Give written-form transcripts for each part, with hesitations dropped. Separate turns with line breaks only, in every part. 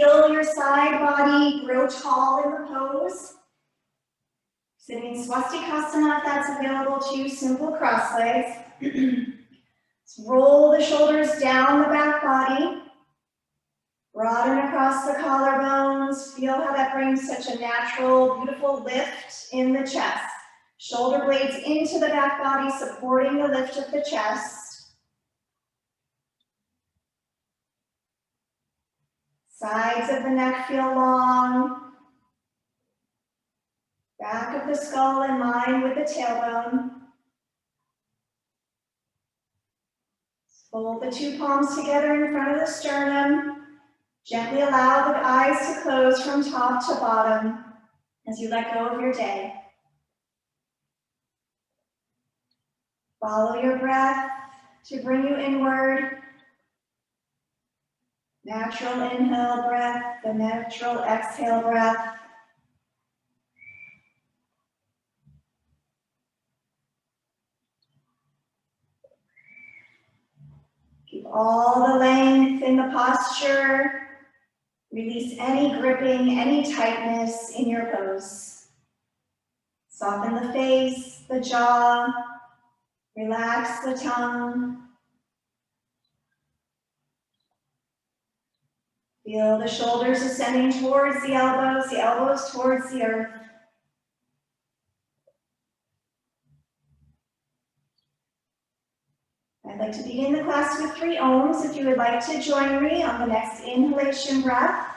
feel your side body grow tall in the pose. Sitting in swastikasana if that's available to you, simple cross legs. Let's roll the shoulders down the back body. Broaden across the collarbones. Feel how that brings such a natural, beautiful lift in the chest. Shoulder blades into the back body, supporting the lift of the chest. Sides of the neck feel long. Back of the skull in line with the tailbone. Fold the two palms together in front of the sternum. Gently allow the eyes to close from top to bottom as you let go of your day. Follow your breath to bring you inward. Natural inhale breath, the natural exhale breath. Keep all the length in the posture. Release any gripping, any tightness in your pose. Soften the face, the jaw. Relax the tongue. Feel the shoulders ascending towards the elbows towards the earth. I'd like to begin the class with 3 ohms. If you would like to join me on the next inhalation breath.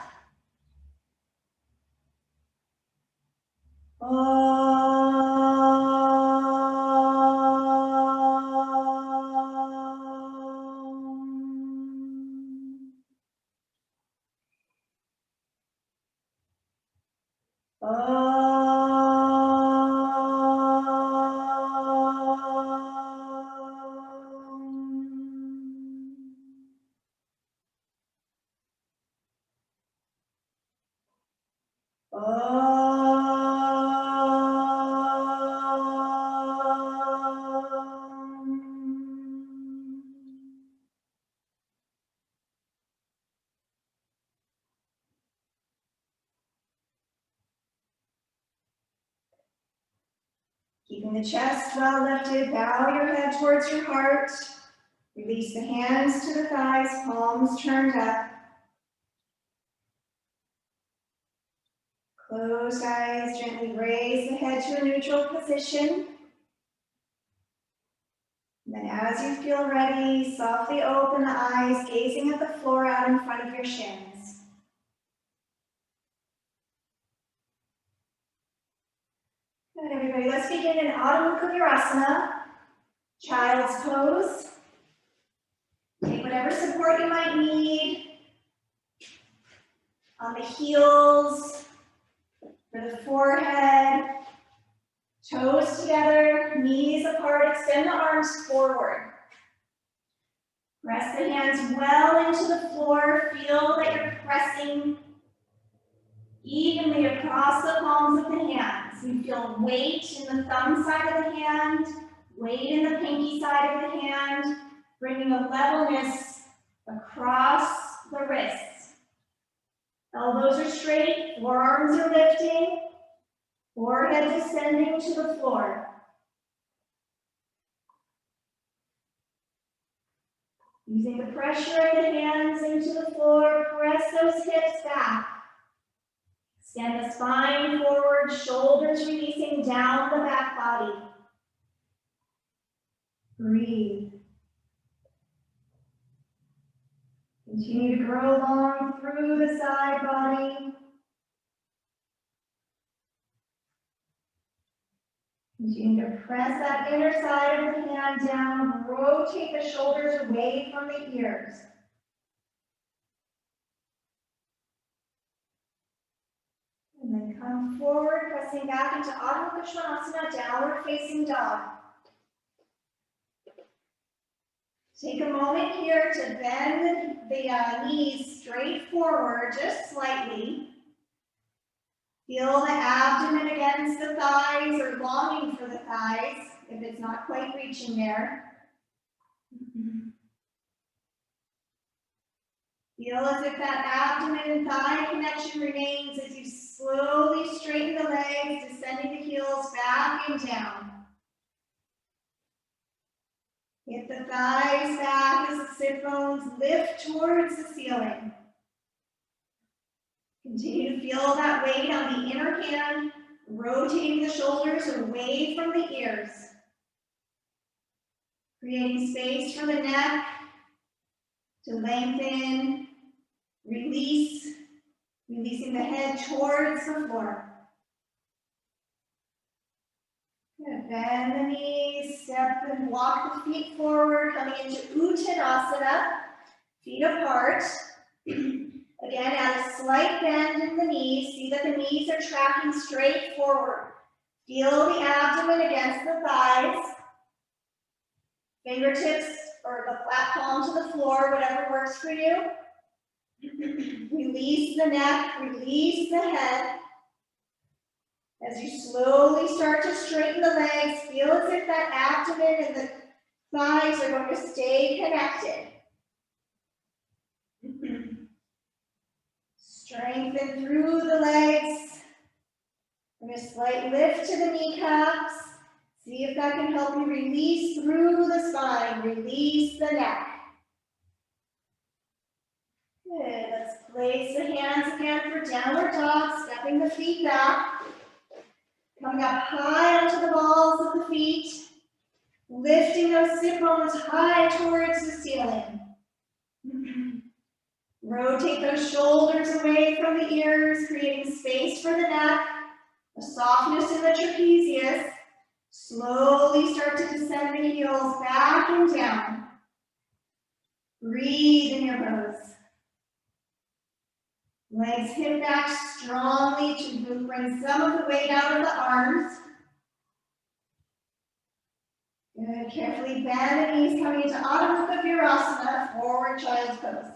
Keeping the chest well lifted, bow your head towards your heart. Release the hands to the thighs, palms turned up. Closed eyes, gently raise the head to a neutral position. And then as you feel ready, softly open the eyes, gazing at the floor out in front of your shins. Good, everybody, let's begin in Adho Mukha Virasana, child's pose. Take whatever support you might need on the heels, for the forehead, toes together, knees apart, extend the arms forward. Press the hands well into the floor, feel that you're pressing evenly across the palms of the hands. You feel weight in the thumb side of the hand, weight in the pinky side of the hand, bringing a levelness across the wrists. Elbows are straight, forearms are lifting, forehead descending to the floor. Using the pressure of the hands into the floor, press those hips back. Extend the spine forward, shoulders releasing down the back body. Breathe. Continue to grow long through the side body. Continue to press that inner side of the hand down. Rotate the shoulders away from the ears. And then come forward, pressing back into Adho Mukha Svanasana, downward facing dog. Take a moment here to bend the knees straight forward, just slightly. Feel the abdomen against the thighs or longing for the thighs if it's not quite reaching there. Feel as if that abdomen and thighs and down. Hit the thighs back as the sit bones lift towards the ceiling. Continue to feel that weight on the inner hand, rotating the shoulders away from the ears. Creating space for the neck to lengthen, release, releasing the head towards the floor. Good. Bend the knees, step and walk the feet forward, coming into Uttanasana, feet apart. Again, add a slight bend in the knees. See that the knees are tracking straight forward. Feel the abdomen against the thighs. Fingertips or the flat palm to the floor, whatever works for you. Release the neck, release the head. As you slowly start to straighten the legs, feel as if that abdomen and the thighs are going to stay connected. Strengthen through the legs. And a slight lift to the kneecaps. See if that can help you release through the spine, release the neck. Good, let's place the hands again for downward dog, stepping the feet back. Coming up high onto the balls of the feet. Lifting those sit bones high towards the ceiling. Rotate those shoulders away from the ears, creating space for the neck, a softness in the trapezius. Slowly start to descend the heels back and down. Breathe in your pose. Legs hip back strongly to bring some of the weight out of the arms. Good. Carefully bend the knees, coming into Adho Mukha Virasana, forward child's pose.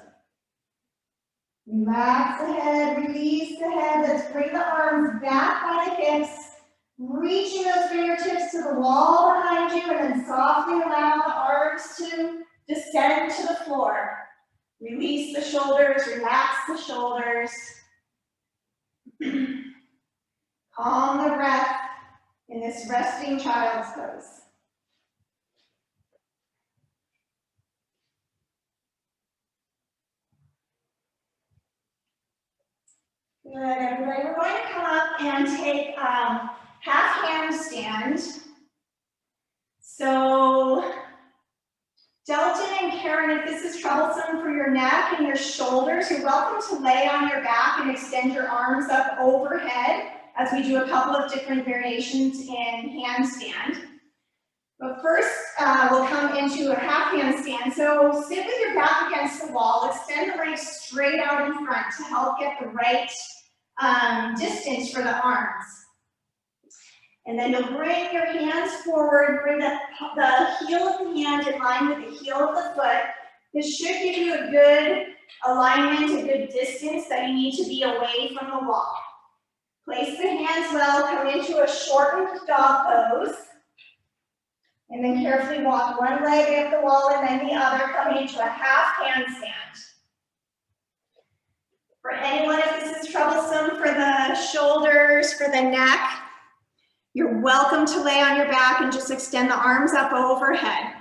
Relax the head, release the head. Let's bring the arms back by the hips, reaching those fingertips to the wall behind you, and then softly allow the arms to descend to the floor. Release the shoulders, relax the shoulders. Calm the breath in this resting child's pose. Good, everybody. We're going to come up and take half handstand. So, Delton and Karen, if this is troublesome for your neck and your shoulders, you're welcome to lay on your back and extend your arms up overhead as we do a couple of different variations in handstand. But first, we'll come into a half handstand. So sit with your back against the wall, extend the legs straight out in front to help get the right distance for the arms. And then you'll bring your hands forward, bring the heel of the hand in line with the heel of the foot. This should give you a good alignment, a good distance that you need to be away from the wall. Place the hands well, come into a shortened dog pose. And then carefully walk one leg up the wall and then the other, coming into a half handstand. For anyone, if this is troublesome for the shoulders, for the neck, you're welcome to lay on your back and just extend the arms up overhead.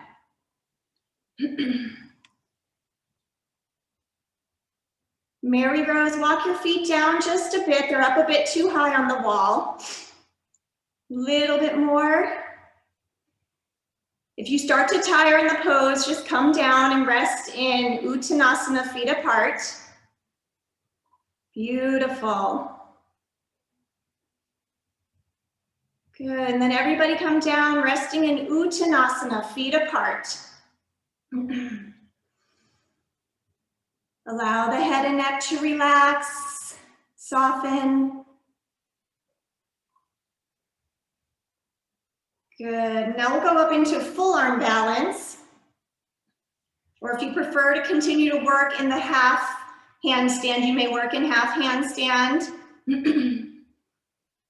Mary Rose, walk your feet down just a bit. They're up a bit too high on the wall. Little bit more. If you start to tire in the pose, just come down and rest in Uttanasana, feet apart. Beautiful. Good, and then everybody come down, resting in Uttanasana, feet apart. Allow the head and neck to relax, soften. Good, now we'll go up into full arm balance. Or if you prefer to continue to work in the half handstand, you may work in half handstand.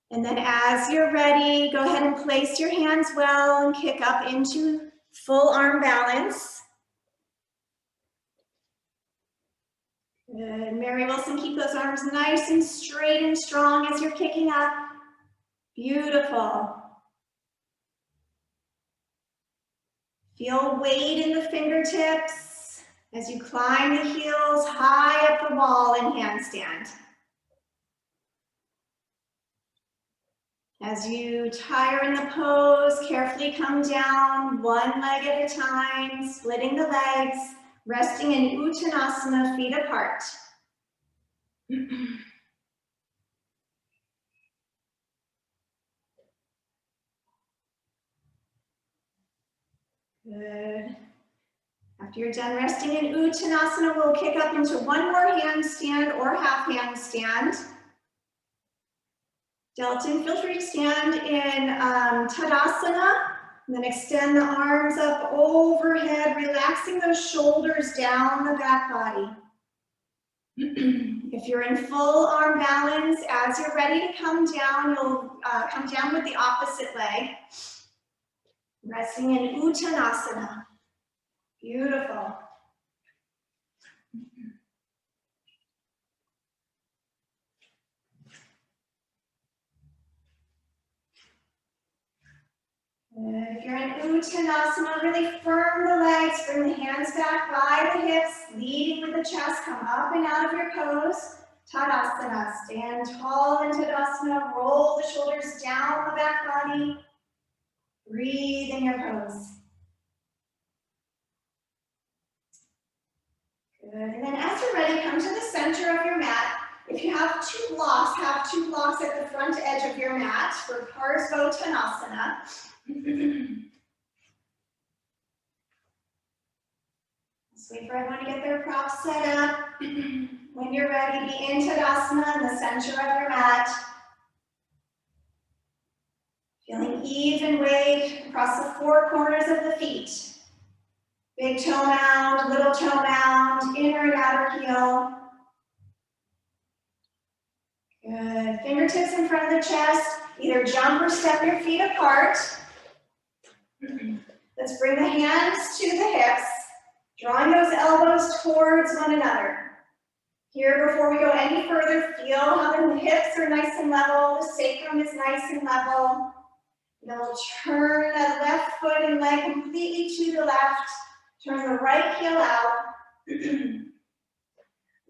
And then as you're ready, go ahead and place your hands well and kick up into full arm balance. Good. Mary Wilson, keep those arms nice and straight and strong as you're kicking up. Beautiful. Feel weight in the fingertips as you climb the heels high up the wall in handstand. As you tire in the pose, carefully come down one leg at a time, splitting the legs, resting in Uttanasana, feet apart. Good. After you're done resting in Uttanasana, we'll kick up into one more handstand or half handstand. Delton, feel free to stand in Tadasana, and then extend the arms up overhead, relaxing those shoulders down the back body. If you're in full arm balance, as you're ready to come down, you'll come down with the opposite leg, resting in Uttanasana. Beautiful. If you're in Uttanasana, really firm the legs, bring the hands back by the hips, leading with the chest, come up and out of your pose. Tadasana, stand tall in Tadasana, roll the shoulders down the back body. Breathe in your pose. Good, and then as you're ready, come to the center of your mat. If you have two blocks at the front edge of your mat for Parsvottanasana. Let's wait for everyone to get their props set up. When you're ready, be in Tadasana in the center of your mat. Feeling even weight across the four corners of the feet. Big toe mound, little toe mound, inner and outer heel. Good. Fingertips in front of the chest. Either jump or step your feet apart. Let's bring the hands to the hips, drawing those elbows towards one another. Here, before we go any further, feel how the hips are nice and level, the sacrum is nice and level. And then we'll turn that left foot and leg completely to the left. Turn the right heel out.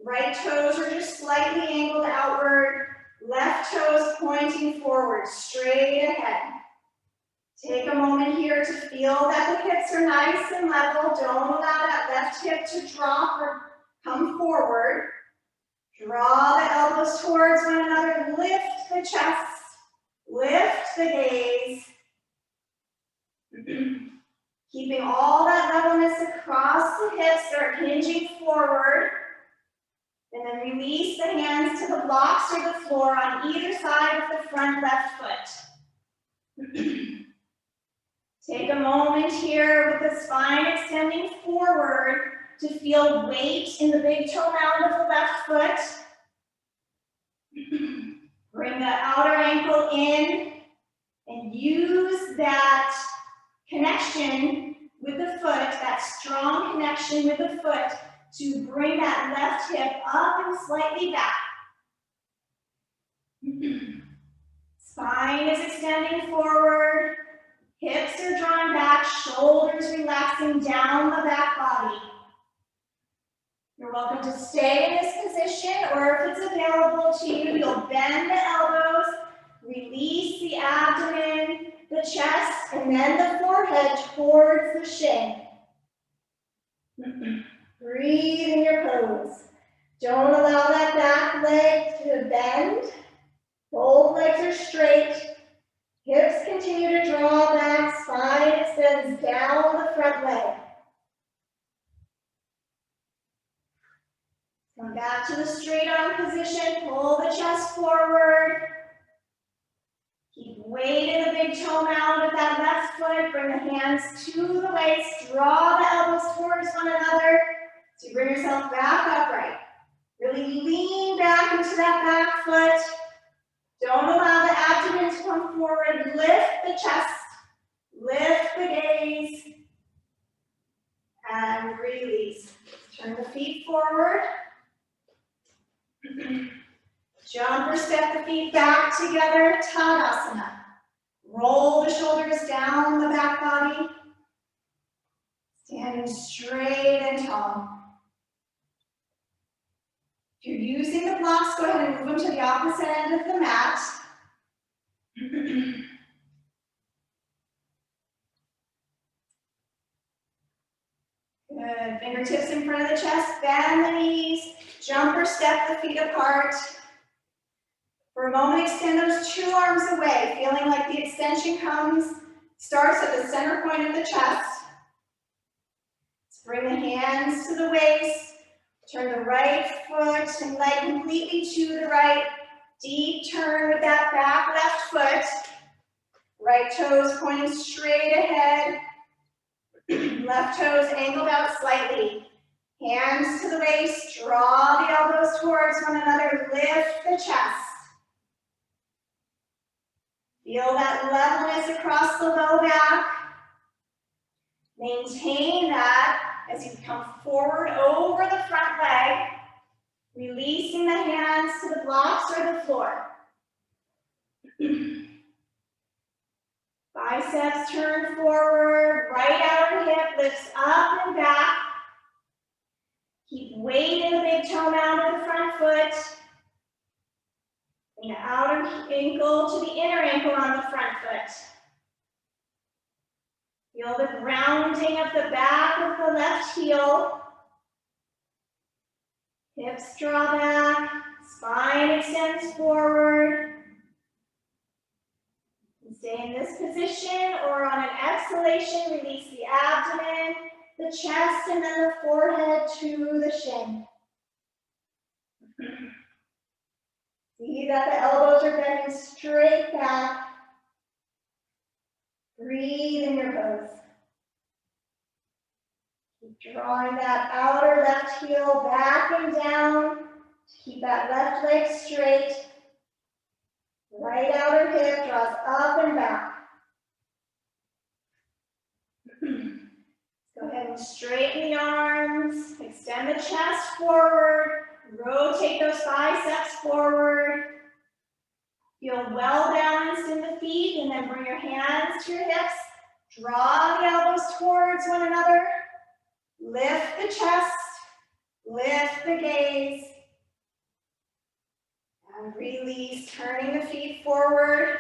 Right toes are just slightly angled outward. Left toes pointing forward, straight ahead. Take a moment here to feel that the hips are nice and level. Don't allow that left hip to drop or come forward. Draw the elbows towards one another. Lift the chest. Lift the gaze. Keeping all that levelness across the hips, start hinging forward. And then release the hands to the blocks or the floor on either side of the front left foot. Take a moment here with the spine extending forward to feel weight in the big toe mound of the left foot. Bring the outer ankle in and use that connection with the foot, that strong connection with the foot, to bring that left hip up and slightly back. Spine is extending forward, hips are drawn back, shoulders relaxing down the back body. You're welcome to stay in this position, or if it's available to you, you'll bend the elbows, release the abdomen, the chest, and then the forehead towards the shin. Breathe in your pose. Don't allow that back leg to bend. Both legs are straight. Hips continue to draw back. Spine extends down the front leg. Come back to the straight arm position. Pull the chest forward. Keep weight in the big toe mound of that left foot. Bring the hands to the waist. Draw the elbows towards one another. So you bring yourself back upright. Really lean back into that back foot. Don't allow the abdomen to come forward. Lift the chest. Lift the gaze. And release. Turn the feet forward. Jump or step the feet back together. Tadasana. Roll the shoulders down the back body. Standing straight and tall. If you're using the blocks, go ahead and move them to the opposite end of the mat. Good. Fingertips in front of the chest, bend the knees, jump or step the feet apart. For a moment, extend those two arms away, feeling like the extension starts at the center point of the chest. Let's bring the hands to the waist, turn the right foot and leg completely to the right. Deep turn with that back left foot. Right toes pointing straight ahead. Left toes angled out slightly. Hands to the waist, draw the elbows towards one another, lift the chest. Feel that levelness across the low back. Maintain that as you come forward over the front leg, releasing the hands to the blocks or the floor. Biceps turn forward, right outer hip lifts up and back. Keep weight in the big toe mound of the front foot. Bring the outer ankle to the inner ankle on the front foot. Feel the grounding of the back of the left heel. Hips draw back, spine extends forward. Stay in this position, or on an exhalation, release the abdomen, the chest, and then the forehead to the shin. See that the elbows are bending straight back. Breathe in your pose. Keep drawing that outer left heel back and down. Keep that left leg straight. Right outer hip draws up and back. Go ahead and straighten the arms. Extend the chest forward. Rotate those biceps forward. Feel well balanced in the feet, and then bring your hands to your hips. Draw the elbows towards one another. Lift the chest. Lift the gaze. And release, turning the feet forward.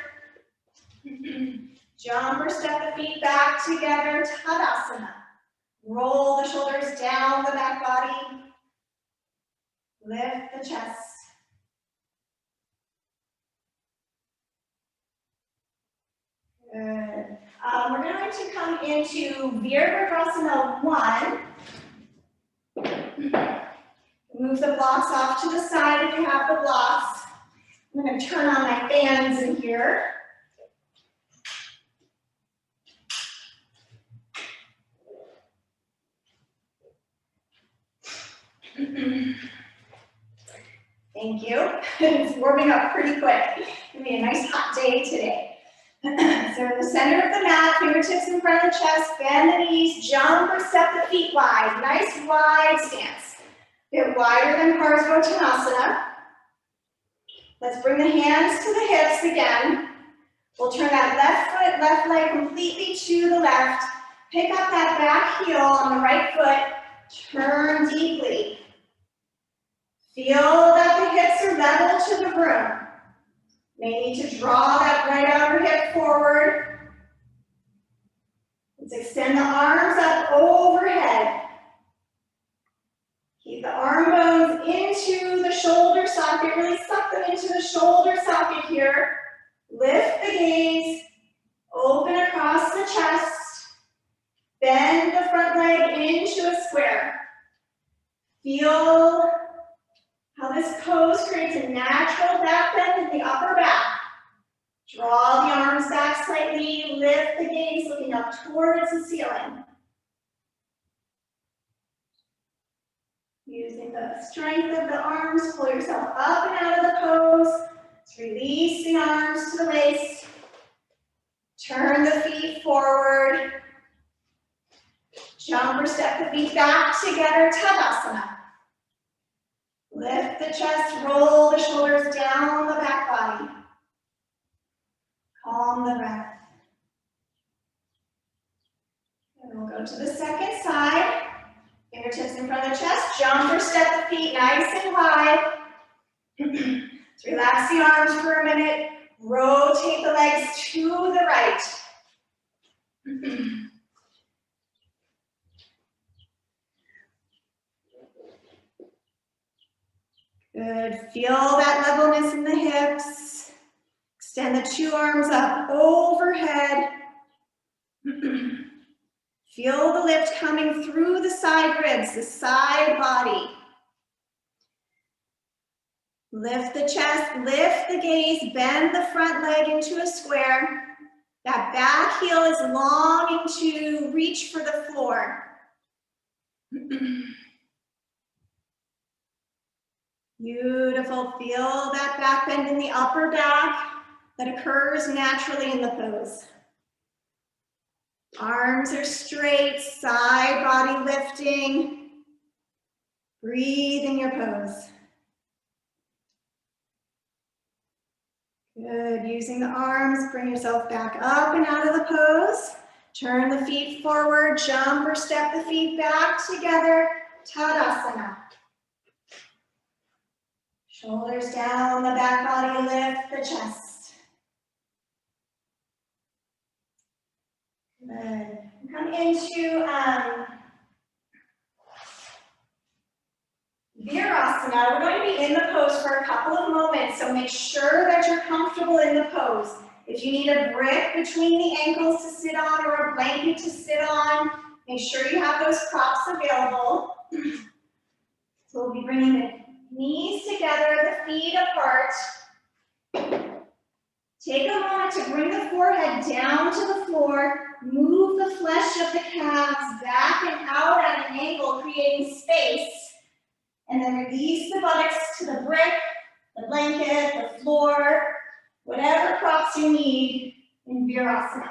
Jump or step the feet back together, Tadasana. Roll the shoulders down the back body. Lift the chest. Good. We're going to come into Virabhadrasana 1. Move the blocks off to the side if you have the blocks. I'm going to turn on my fans in here. Thank you. It's warming up pretty quick. It's going to be a nice hot day today. So in the center of the mat, fingertips in front of the chest, bend the knees, jump or step the feet wide. Nice wide stance. A bit wider than Parsvottanasana. Let's bring the hands to the hips again. We'll turn that left foot, left leg completely to the left. Pick up that back heel on the right foot. Turn deeply. Feel that the hips are level to the room. May need to draw that right outer hip forward. Let's extend the arms up overhead. Keep the arm bones into the shoulder socket. Really suck them into the shoulder socket here. Lift the gaze. Open across the chest. Bend the front leg into a square. Feel how this pose creates a natural back bend in the upper back. Draw the arms back slightly. Lift the gaze, looking up towards the ceiling. Using the strength of the arms, pull yourself up and out of the pose. Let's release the arms to the waist. Turn the feet forward. Jump or step the feet back together, Tadasana. Lift the chest, roll the shoulders down the back body. Calm the breath. And we'll go to the second side. Fingertips in front of the chest. Jump or step the feet nice and wide. So relax the arms for a minute. Rotate the legs to the right. Good. Feel that levelness in the hips. Extend the two arms up overhead. Feel the lift coming through the side ribs, the side body. Lift the chest, lift the gaze, bend the front leg into a square. That back heel is longing to reach for the floor. Beautiful. Feel that back bend in the upper back that occurs naturally in the pose. Arms are straight, side body lifting. Breathe in your pose. Good. Using the arms, bring yourself back up and out of the pose. Turn the feet forward, jump or step the feet back together. Tadasana. Shoulders down, the back body, lift the chest. Good. Come into Virasana. We're going to be in the pose for a couple of moments, so make sure that you're comfortable in the pose. If you need a brick between the ankles to sit on or a blanket to sit on, make sure you have those props available. So we'll be bringing the knees together, the feet apart. Take a moment to bring the forehead down to the floor. Move the flesh of the calves back and out at an angle, creating space. And then release the buttocks to the brick, the blanket, the floor, whatever props you need in Virasana.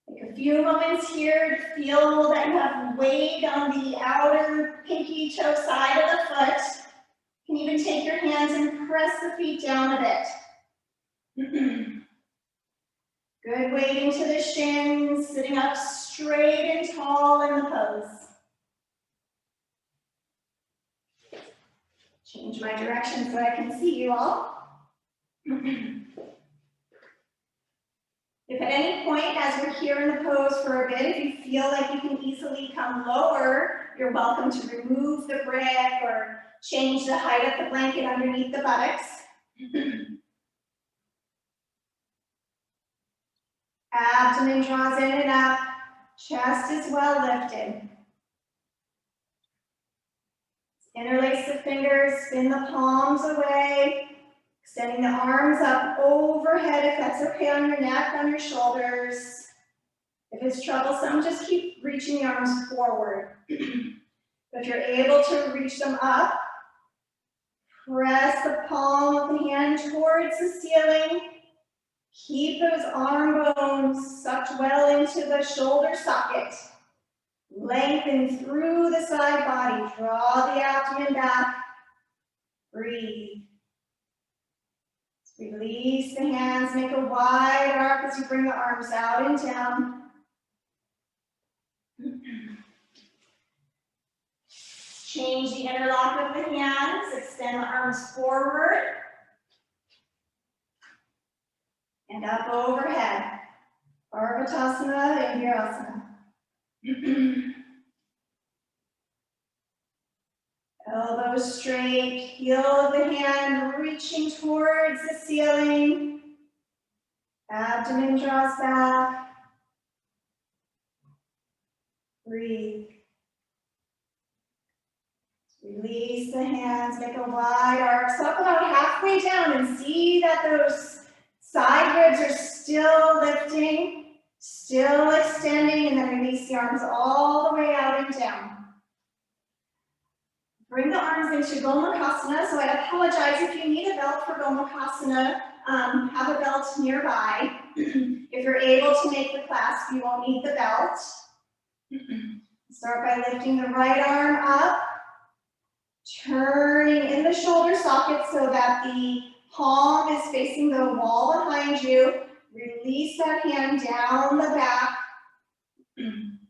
Take a few moments here to feel that you have weight on the outer pinky toe side of the foot. You can even take your hands and press the feet down a bit. Good weight into the shins, sitting up straight and tall in the pose. Change my direction so I can see you all. If at any point as we're here in the pose for a bit, if you feel like you can easily come lower, you're welcome to remove the brick or change the height of the blanket underneath the buttocks. Abdomen draws in and up, chest is well lifted. Interlace the fingers, spin the palms away, extending the arms up overhead if that's okay on your neck, on your shoulders. If it's troublesome, just keep reaching the arms forward. If you're able to reach them up, press the palm of the hand towards the ceiling. Keep those arm bones sucked well into the shoulder socket. Lengthen through the side body. Draw the abdomen back. Breathe. Release the hands. Make a wide arc as you bring the arms out and down. Change the interlock of the hands. Extend the arms forward. And up overhead. Parvatasana and Virasana. Elbows straight, heel of the hand reaching towards the ceiling. Abdomen draws back. Breathe. Release the hands, make a wide arc. So up about halfway down and see that those side ribs are still lifting, still extending, and then release the arms all the way out and down. Bring the arms into Gomukhasana. So I apologize if you need a belt for Gomukhasana, have a belt nearby. If you're able to make the clasp, you won't need the belt. Start by lifting the right arm up, turning in the shoulder socket so that the palm is facing the wall behind you. Release that hand down the back.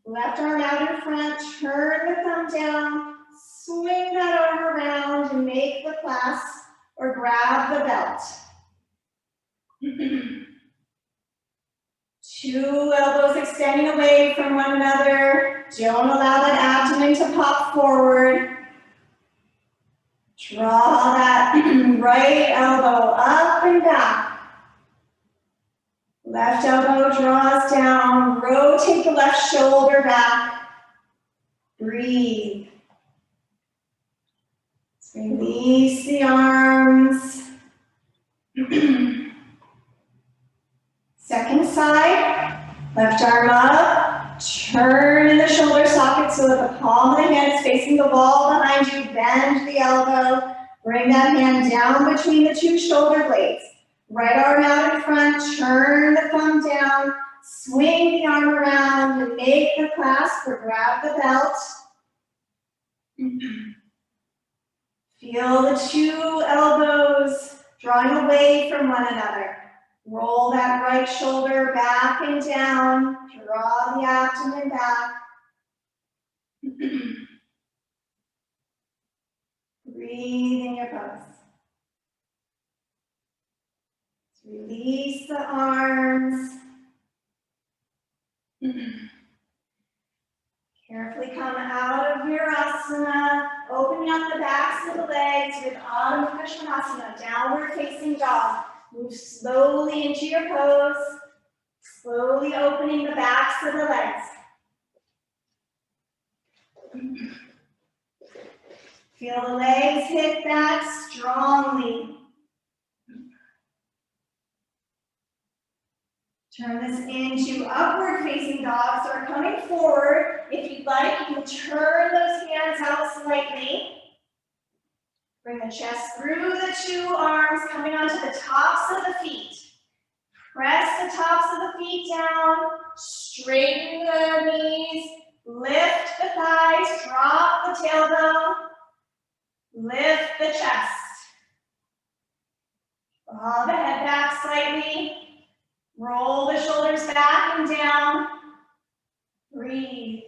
Left arm out in front, turn the thumb down, swing that arm around and make the clasp or grab the belt. 2 elbows extending away from one another. Don't allow that abdomen to pop forward. Draw that right elbow up and back. Left elbow draws down. Rotate the left shoulder back. Breathe. Release the arms. Second side, left arm up, turn in the shoulder socket so that the palm of the hand is facing the wall behind you. Bend the elbow, bring that hand down between the 2 shoulder blades. Right arm out in front, turn the thumb down, swing the arm around and make the clasp or grab the belt. Feel the 2 elbows drawing away from one another. Roll that right shoulder back and down. Draw the abdomen back. Breathe in your pose. Release the arms. Carefully come out of Virasana, opening up the backs of the legs with Adho Mukha Svanasana, downward facing dog. Move slowly into your pose, slowly opening the backs of the legs. Feel the legs hit back strongly. Turn this into upward facing dog. Start coming forward. If you'd like, you can turn those hands out slightly. Bring the chest through the 2 arms, coming onto the tops of the feet. Press the tops of the feet down, straighten the knees, lift the thighs, drop the tailbone, lift the chest. Draw the head back slightly. Roll the shoulders back and down. Breathe.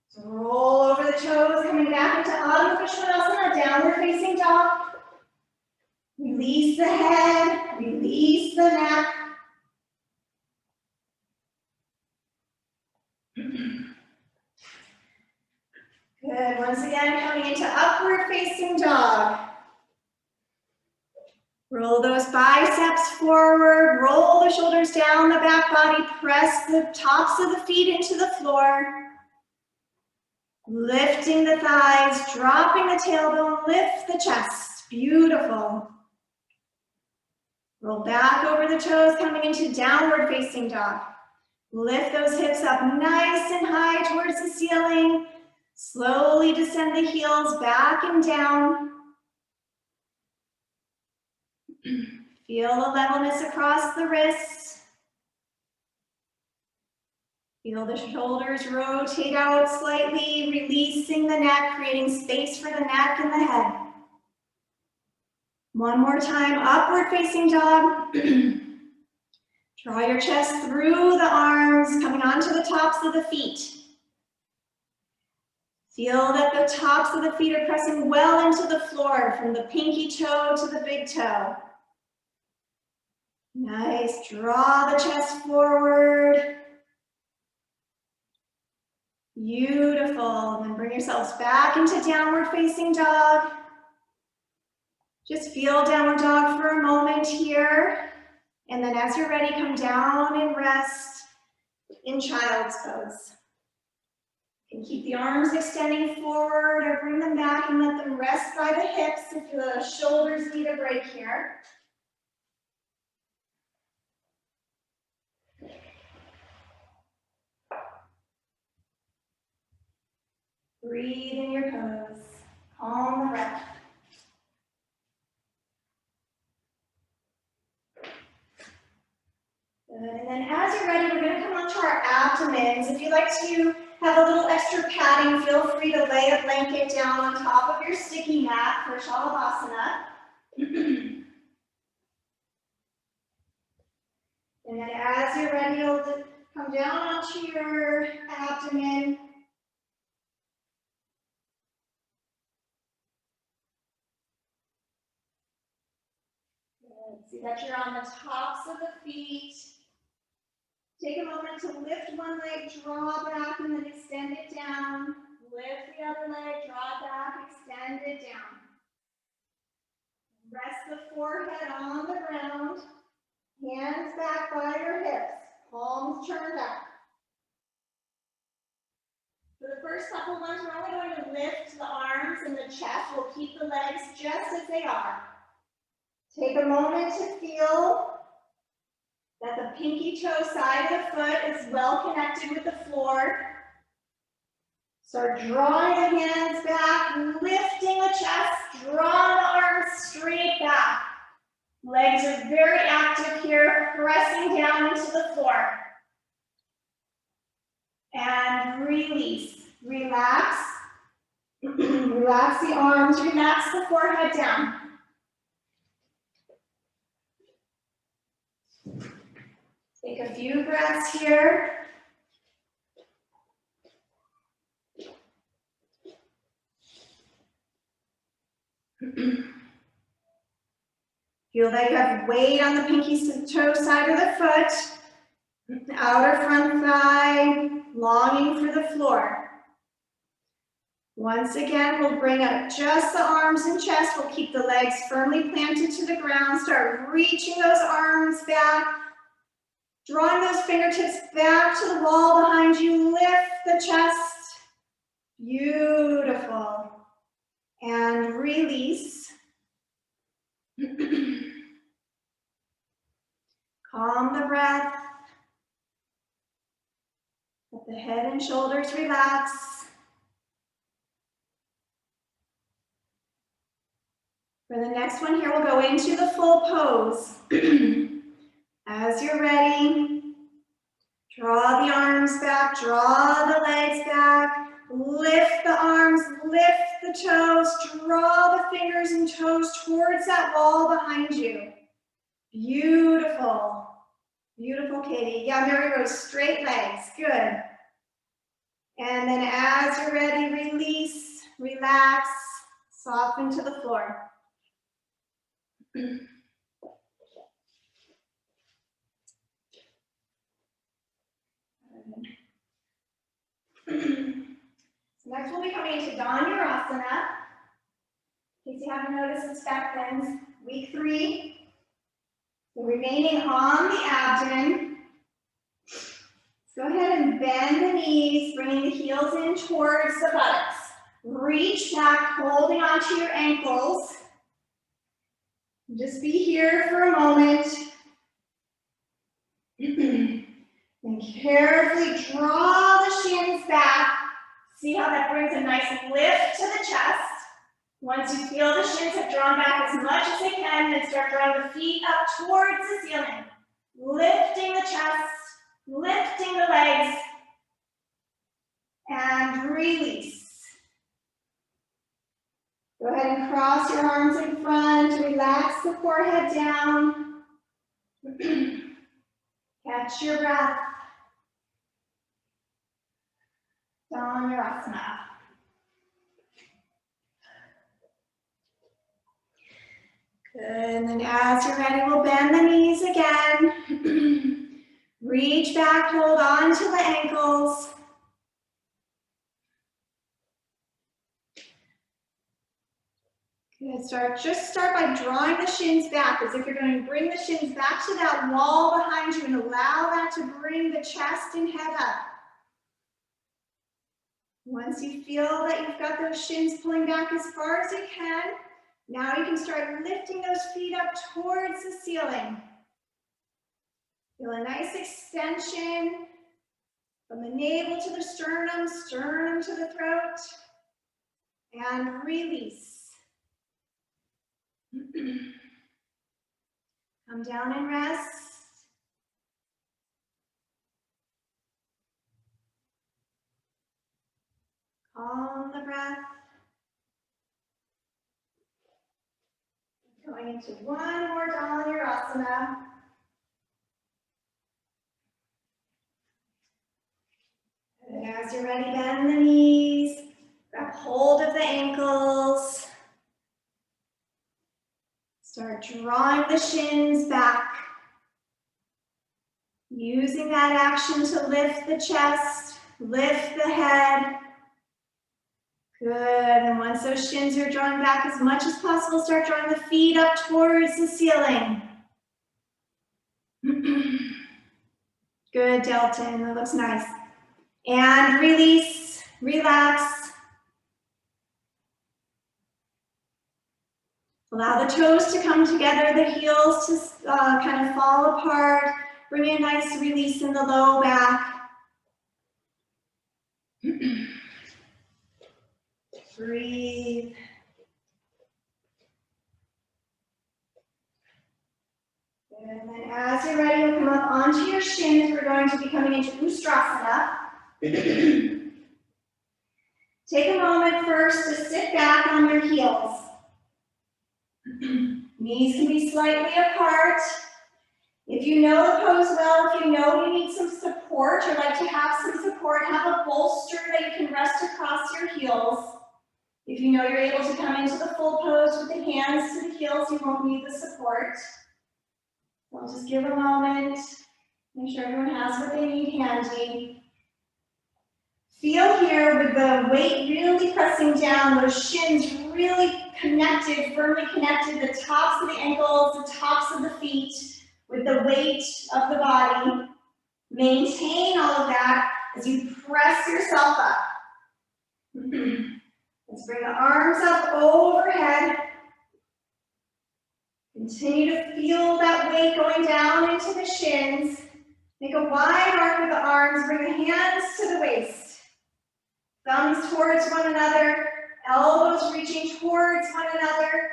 So roll over the toes, coming back into Adho Mukha Svanasana, downward facing dog. Release the head, release the neck. Good, once again, coming into upward facing dog. Roll those biceps forward, roll the shoulders down the back body, press the tops of the feet into the floor. Lifting the thighs, dropping the tailbone, lift the chest. Beautiful. Roll back over the toes, coming into downward facing dog. Lift those hips up nice and high towards the ceiling. Slowly descend the heels back and down. Feel the levelness across the wrists. Feel the shoulders rotate out slightly, releasing the neck, creating space for the neck and the head. One more time, upward facing dog. Draw your chest through the arms, coming onto the tops of the feet. Feel that the tops of the feet are pressing well into the floor, from the pinky toe to the big toe. Nice, draw the chest forward. Beautiful, and then bring yourselves back into downward facing dog. Just feel downward dog for a moment here. And then as you're ready, come down and rest in child's pose. You can keep the arms extending forward or bring them back and let them rest by the hips if the shoulders need a break here. Breathe in your pose. Calm the breath. Good. And then as you're ready, we're going to come onto our abdomens. If you'd like to have a little extra padding, feel free to lay a blanket down on top of your sticky mat for Shalabhasana. And then as you're ready, you'll come down onto your abdomen. Good. See that you're on the tops of the feet. Take a moment to lift one leg, draw back, and then extend it down. Lift the other leg, draw back, extend it down. Rest the forehead on the ground. Hands back by your hips. Palms turned up. For the first couple ones, we're only going to lift the arms and the chest. We'll keep the legs just as they are. Take a moment to feel that the pinky toe side of the foot is well connected with the floor. Start drawing the hands back, lifting the chest, draw the arms straight back. Legs are very active here, pressing down into the floor. And release. Relax. Relax the arms, relax the forehead down. Take a few breaths here. Feel that you have weight on the pinky toe side of the foot, the outer front thigh, longing for the floor. Once again, we'll bring up just the arms and chest. We'll keep the legs firmly planted to the ground. Start reaching those arms back, drawing those fingertips back to the wall behind you. Lift the chest. Beautiful. And release. Calm the breath. Let the head and shoulders relax. For the next one here, we'll go into the full pose. As you're ready, draw the arms back, draw the legs back, lift the arms, lift the toes, draw the fingers and toes towards that wall behind you. Beautiful. Beautiful, Katie. Yeah, Mary Rose, straight legs. Good. And then as you're ready, release, relax, soften to the floor. Next we'll be coming into Dhanurasana. In case you haven't noticed, it's back bends. Week 3. So remaining on the abdomen. Let's go ahead and bend the knees, bringing the heels in towards the buttocks. Reach back, holding onto your ankles. Just be here for a moment. And carefully draw the shins back. See how that brings a nice lift to the chest. Once you feel the shins have drawn back as much as they can, then start drawing the feet up towards the ceiling. Lifting the chest, lifting the legs, and release. Go ahead and cross your arms in front, relax the forehead down. Catch your breath. Dhanurasana. Good, and then as you're ready, we'll bend the knees again. Reach back, hold on to the ankles. Good, just start by drawing the shins back, as if you're going to bring the shins back to that wall behind you and allow that to bring the chest and head up. Once you feel that you've got those shins pulling back as far as you can, now you can start lifting those feet up towards the ceiling. Feel a nice extension from the navel to the sternum, sternum to the throat, and release. Come down and rest. Calm the breath. Going into one more Dhanurasana. And as you're ready, bend the knees, grab hold of the ankles. Start drawing the shins back. Using that action to lift the chest, lift the head. Good, and once those shins are drawn back as much as possible, start drawing the feet up towards the ceiling. Good, Delton, that looks nice. And release, relax. Allow the toes to come together, the heels to kind of fall apart. Bring a nice release in the low back. Breathe. And then as you're ready, you'll come up onto your shins. We're going to be coming into Ustrasana. Take a moment first to sit back on your heels. Knees can be slightly apart. If you know the pose well, if you know you need some support or like to have some support, have a bolster that you can rest across your heels. If you know you're able to come into the full pose with the hands to the heels, you won't need the support. So I'll just give a moment, make sure everyone has what they need handy. Feel here with the weight really pressing down, those shins really connected, firmly connected, the tops of the ankles, the tops of the feet, with the weight of the body. Maintain all of that as you press yourself up. Let's bring the arms up overhead. Continue to feel that weight going down into the shins. Make a wide arc with the arms. Bring the hands to the waist. Thumbs towards one another. Elbows reaching towards one another.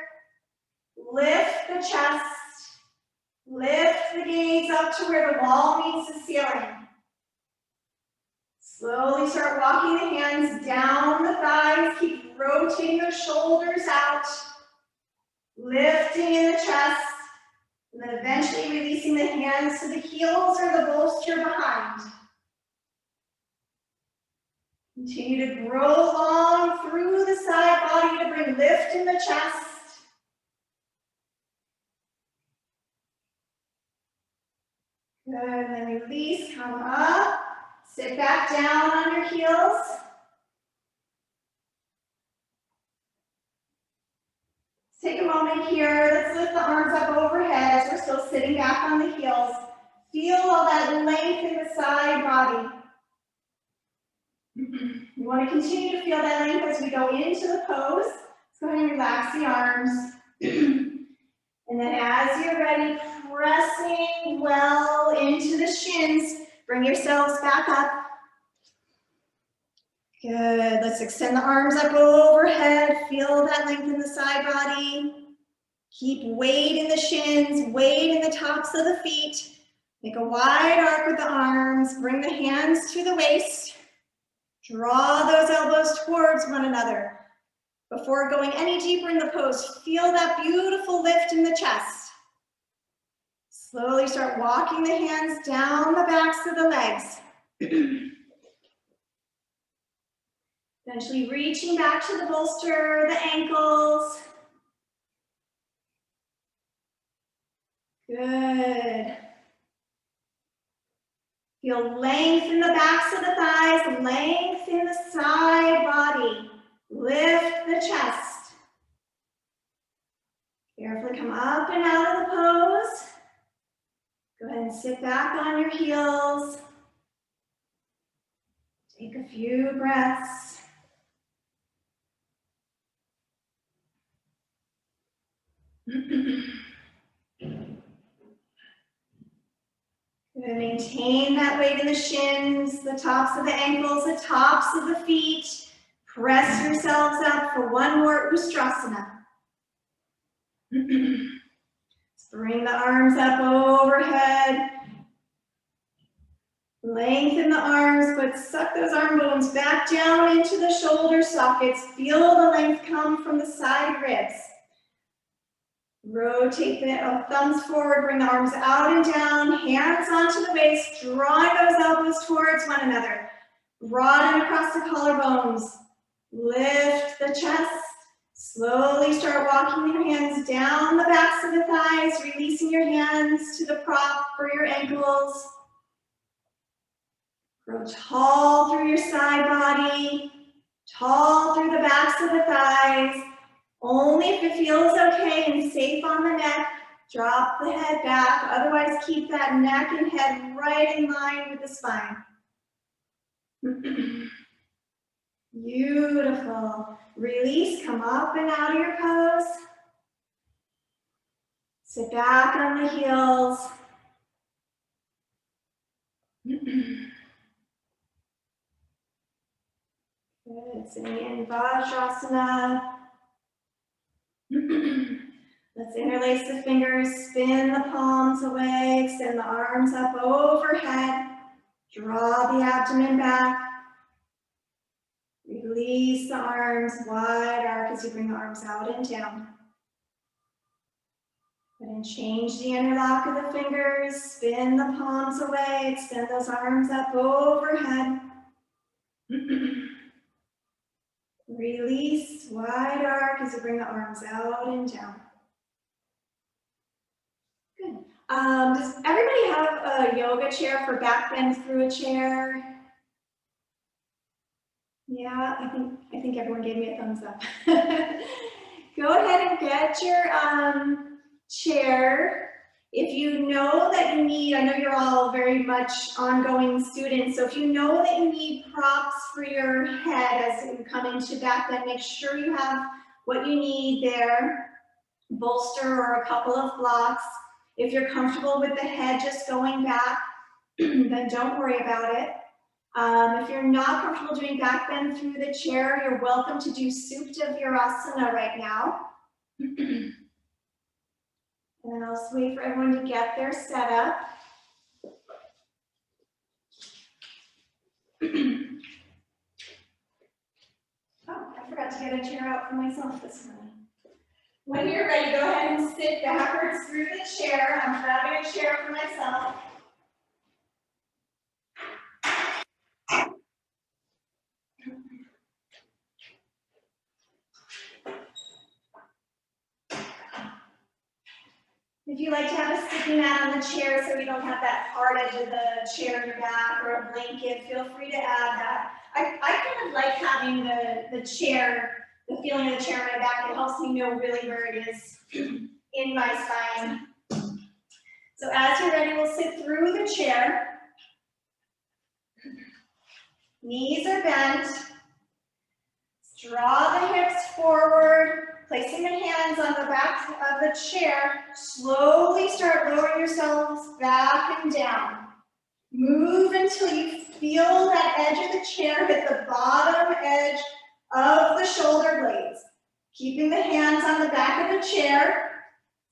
Lift the chest. Lift the gaze up to where the wall meets the ceiling. Slowly start walking the hands down the thighs. Keep rotating the shoulders out. Lifting in the chest. And then eventually releasing the hands to the heels or the bolster behind. Continue to grow long through the side body to bring lift in the chest. Good, and then release, come up. Sit back down on your heels. Take a moment here. Let's lift the arms up overhead as we're still sitting back on the heels. Feel all that length in the side body. You want to continue to feel that length as we go into the pose. Let's go ahead and relax the arms. And then as you're ready, pressing well into the shins. Bring yourselves back up. Good. Let's extend the arms up overhead. Feel that length in the side body. Keep weight in the shins, weight in the tops of the feet. Make a wide arc with the arms. Bring the hands to the waist. Draw those elbows towards one another. Before going any deeper in the pose, feel that beautiful lift in the chest. Slowly start walking the hands down the backs of the legs. Eventually reaching back to the bolster, the ankles. Good. Feel length in the backs of the thighs, length in the side body. Lift the chest. Carefully come up and out of the pose. Go ahead and sit back on your heels. Take a few breaths. Maintain that weight in the shins, the tops of the ankles, the tops of the feet. Press yourselves up for one more Ustrasana. Let's bring the arms up overhead. Lengthen the arms, but suck those arm bones back down into the shoulder sockets. Feel the length come from the side ribs. Rotate the thumbs forward, bring the arms out and down, hands onto the waist, drawing those elbows towards one another. Broaden across the collarbones. Lift the chest. Slowly start walking your hands down the backs of the thighs, releasing your hands to the prop for your ankles. Grow tall through your side body, tall through the backs of the thighs. Only if it feels okay and safe on the neck, drop the head back. Otherwise, keep that neck and head right in line with the spine. Beautiful. Release, come up and out of your pose. Sit back on the heels. Good, sitting in Vajrasana. Let's interlace the fingers, spin the palms away, extend the arms up overhead. Draw the abdomen back. Release the arms, wide arc as you bring the arms out and down. And then change the interlock of the fingers, spin the palms away, extend those arms up overhead. Release, wide arc as you bring the arms out and down. Good. Does everybody have a yoga chair for back bend through a chair? Yeah, I think everyone gave me a thumbs up. Go ahead and get your chair. If you know that you need, I know you're all very much ongoing students, so if you know that you need props for your head as you come into back bend, make sure you have what you need there, bolster or a couple of blocks. If you're comfortable with the head just going back, then don't worry about it. If you're not comfortable doing back bend through the chair, you're welcome to do Supta Virasana right now. And then I'll just wait for everyone to get their setup. Oh, I forgot to get a chair out for myself this morning. When you're ready, go ahead and sit backwards through the chair. I'm grabbing a chair for myself. If you like to have a sticky mat on the chair so you don't have that hard edge of the chair in your back or a blanket, feel free to add that. I kind of like having the chair, the feeling of the chair in my back. It helps me know really where it is in my spine. So as you're ready, we'll sit through the chair. Knees are bent. Draw the hips forward. Placing the hands on the back of the chair, slowly start lowering yourselves back and down. Move until you feel that edge of the chair hit the bottom edge of the shoulder blades. Keeping the hands on the back of the chair,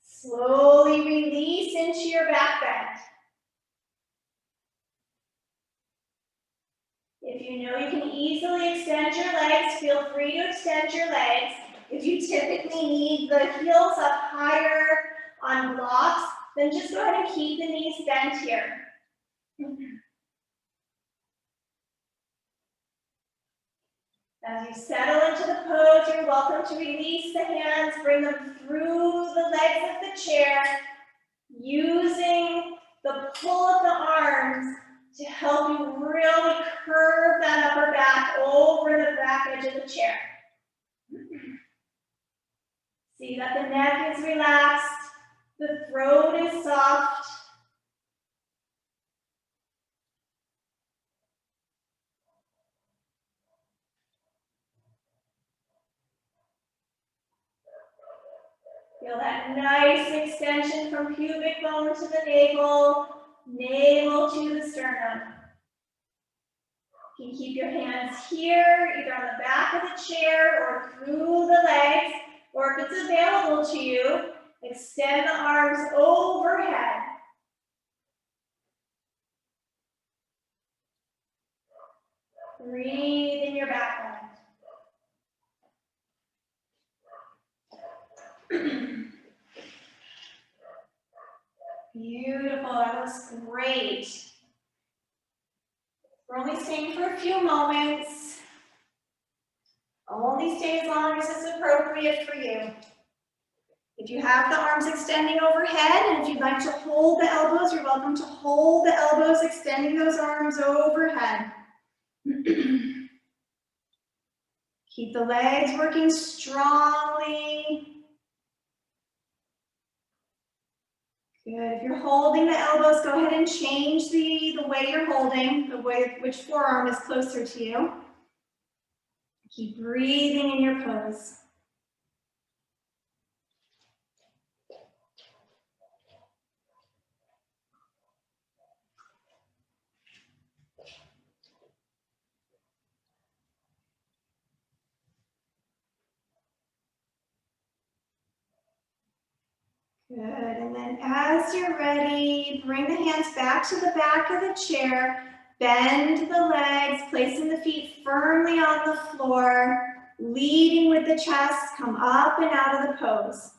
slowly release into your back bend. If you know you can easily extend your legs, feel free to extend your legs. If you typically need the heels up higher on blocks, then just go ahead and keep the knees bent here. As you settle into the pose, you're welcome to release the hands, bring them through the legs of the chair, using the pull of the arms to help you really curve that upper back over the back edge of the chair. See that the neck is relaxed, the throat is soft. Feel that nice extension from pubic bone to the navel, navel to the sternum. You can keep your hands here, either on the back of the chair or through the legs, or if it's available to you, extend the arms overhead. Breathe in your back bend. Beautiful, that looks great. We're only staying for a few moments. Only stay as long as is appropriate for you. If you have the arms extending overhead, and if you'd like to hold the elbows, you're welcome to hold the elbows, extending those arms overhead. Keep the legs working strongly. Good. If you're holding the elbows, go ahead and change the way you're holding, which forearm is closer to you. Keep breathing in your pose. Good, and then as you're ready, bring the hands back to the back of the chair, bend the legs, placing the feet firmly on the floor, leading with the chest, come up and out of the pose.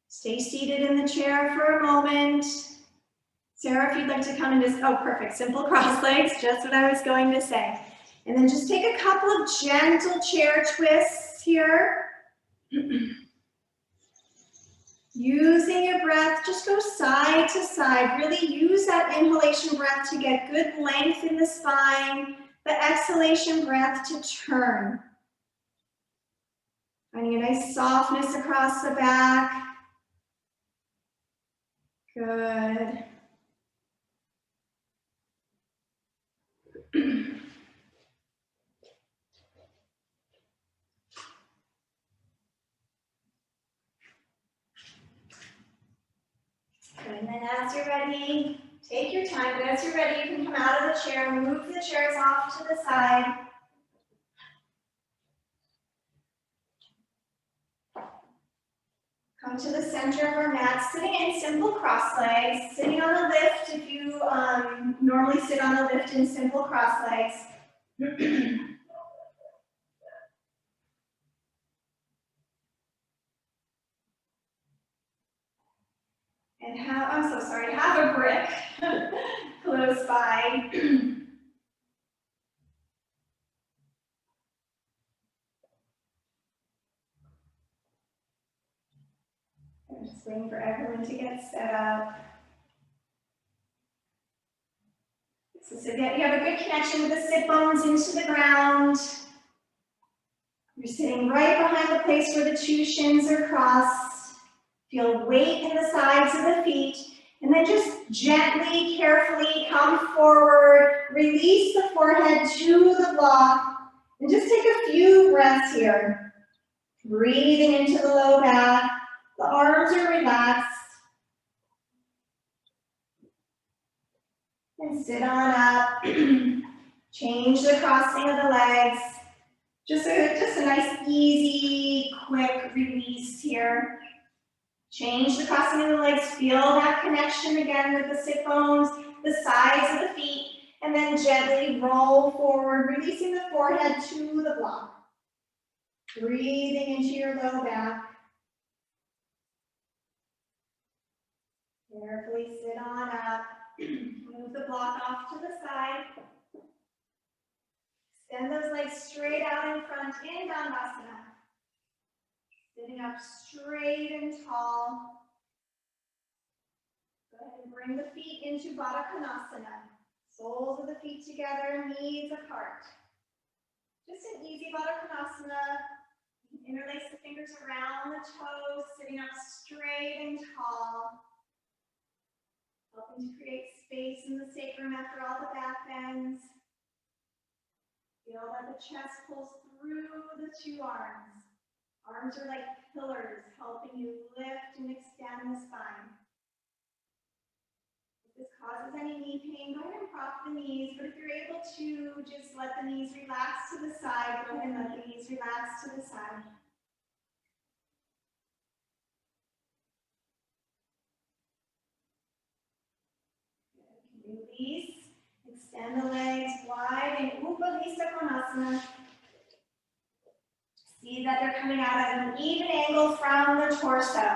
Stay seated in the chair for a moment. Sarah, if you'd like to come and just, oh, perfect, simple cross legs, just what I was going to say. And then just take a couple of gentle chair twists here. Using your breath, just go side to side. Really use that inhalation breath to get good length in the spine, the exhalation breath to turn. Finding a nice softness across the back. Good. And then as you're ready, take your time, but as you're ready, you can come out of the chair, move the chairs off to the side. Come to the center of our mat, sitting in simple cross legs, sitting on a lift if you normally sit on a lift in simple cross legs. And have a brick close by. I'm just waiting for everyone to get set up. So that you have a good connection with the sit bones into the ground. You're sitting right behind the place where the two shins are crossed. Feel weight in the sides of the feet. And then just gently, carefully come forward. Release the forehead to the block. And just take a few breaths here. Breathing into the low back. The arms are relaxed. And sit on up. Change the crossing of the legs. Just a nice, easy, quick release here. Change the crossing of the legs. Feel that connection again with the sit bones, the sides of the feet, and then gently roll forward, releasing the forehead to the block. Breathing into your low back. Carefully sit on up. Move the block off to the side. Extend those legs straight out in front in Dandasana. Sitting up straight and tall. Go ahead and bring the feet into Baddha Konasana. Soles of the feet together, knees apart. Just an easy Baddha Konasana. Interlace the fingers around the toes, sitting up straight and tall. Helping to create space in the sacrum after all the back bends. Feel that the chest pulls through the two arms. Arms are like pillars, helping you lift and extend the spine. If this causes any knee pain, go ahead and prop the knees, but if you're able to just let the knees relax to the side, go ahead and let the knees relax to the side. Release. Extend the legs wide in Upavista Konasana. See that they're coming out at an even angle from the torso.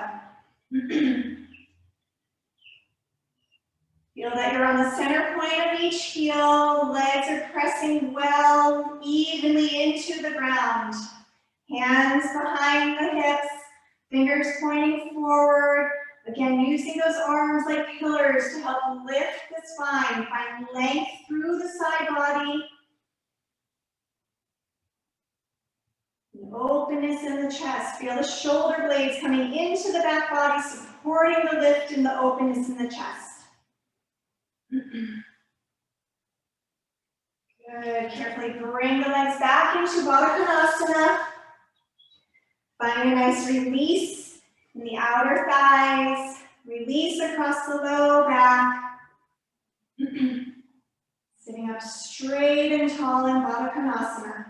Feel Feel that you're on the center point of each heel. Legs are pressing well, evenly into the ground. Hands behind the hips, fingers pointing forward. Again, using those arms like pillars to help lift the spine. Find length through the side body. And openness in the chest. Feel the shoulder blades coming into the back body, supporting the lift and the openness in the chest. Good. Carefully bring the legs back into Baddha Konasana. Find a nice release in the outer thighs. Release across the low back. Sitting up straight and tall in Baddha Konasana.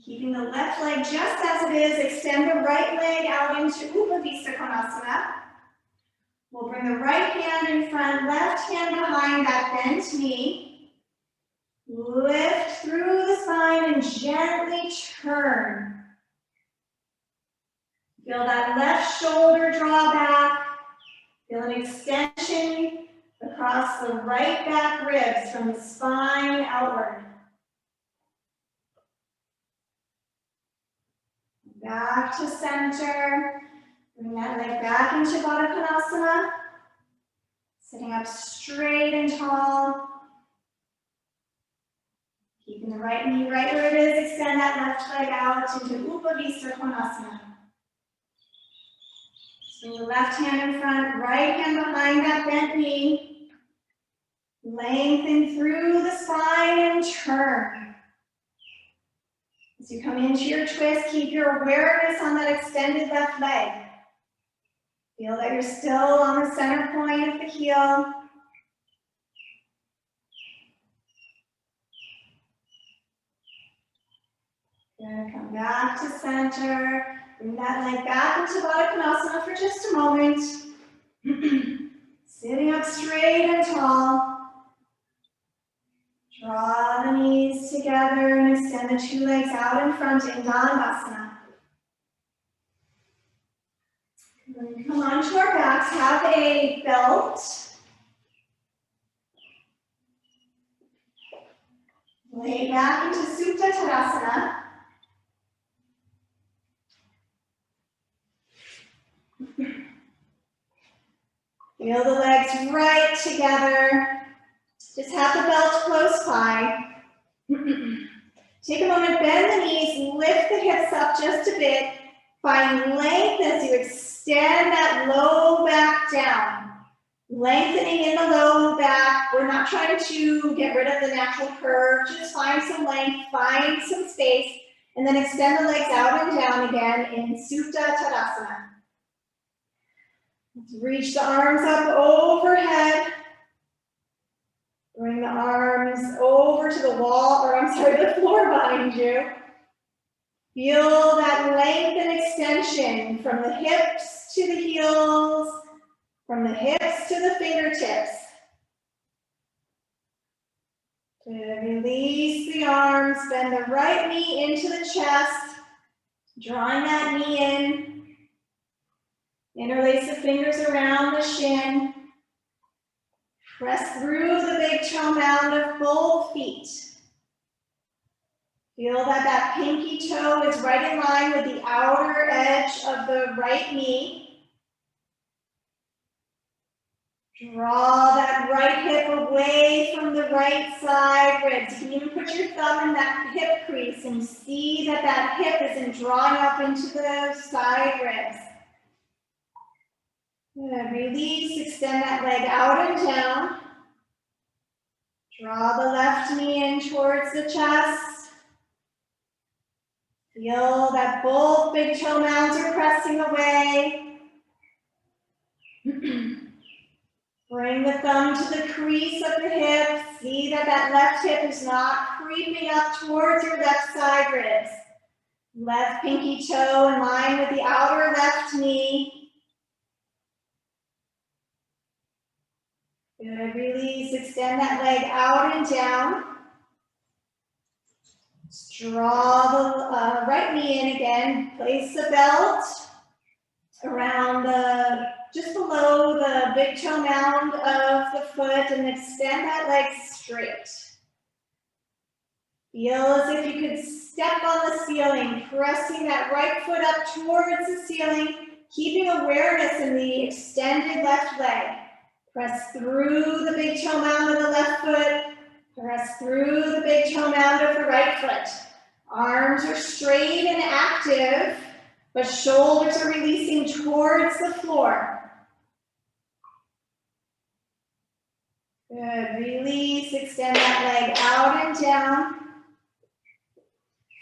Keeping the left leg just as it is. Extend the right leg out into Upavista Konasana. We'll bring the right hand in front, left hand behind that bent knee. Lift through the spine and gently turn. Feel that left shoulder draw back. Feel an extension across the right back ribs from the spine outward. Back to center. Bring that leg back into Baddha Konasana. Sitting up straight and tall. Keeping the right knee right where it is. Extend that left leg out into Upavista Konasana. Bring the left hand in front, right hand behind that bent knee. Lengthen through the spine and turn. As you come into your twist, keep your awareness on that extended left leg. Feel that you're still on the center point of the heel. Good. Come back to center. Bring that leg back into Baddha Konasana for just a moment. Sitting up straight and tall. Draw the knees together and extend the two legs out in front in Dandasana. Come on to our backs, have a belt. Lay back into Supta Tadasana. Feel the legs right together. Just have the belt close by. Take a moment, bend the knees, lift the hips up just a bit. Find length as you extend that low back down. Lengthening in the low back. We're not trying to get rid of the natural curve. Just find some length, find some space, and then extend the legs out and down again in Supta Tadasana. Let's reach the arms up overhead. Bring the arms over to the wall, or I'm sorry, the floor behind you. Feel that length and extension from the hips to the heels, from the hips to the fingertips. Release the arms, bend the right knee into the chest, drawing that knee in. Interlace the fingers around the shin. Press through the big toe mound of both feet. Feel that that pinky toe is right in line with the outer edge of the right knee. Draw that right hip away from the right side ribs. You can even put your thumb in that hip crease and see that that hip isn't drawing up into the side ribs. Good. Release, extend that leg out and down. Draw the left knee in towards the chest. Feel that both big toe mounds are pressing away. Bring the thumb to the crease of the hip. See that that left hip is not creeping up towards your left side ribs. Left pinky toe in line with the outer left knee. Good, release, extend that leg out and down. Draw the right knee in again. Place the belt around the just below the big toe mound of the foot and extend that leg straight. Feel as if you could step on the ceiling, pressing that right foot up towards the ceiling, keeping awareness in the extended left leg. Press through the big toe mound of the left foot, press through the big toe mound of the right foot. Arms are straight and active, but shoulders are releasing towards the floor. Good, release, extend that leg out and down.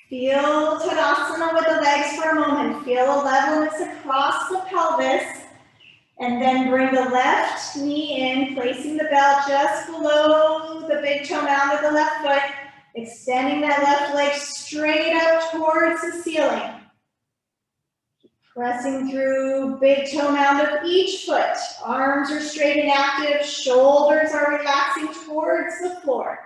Feel Tadasana with the legs for a moment. Feel a levelness across the pelvis. And then bring the left knee in, placing the belt just below the big toe mound of the left foot. Extending that left leg straight up towards the ceiling. Pressing through big toe mound of each foot. Arms are straight and active. Shoulders are relaxing towards the floor.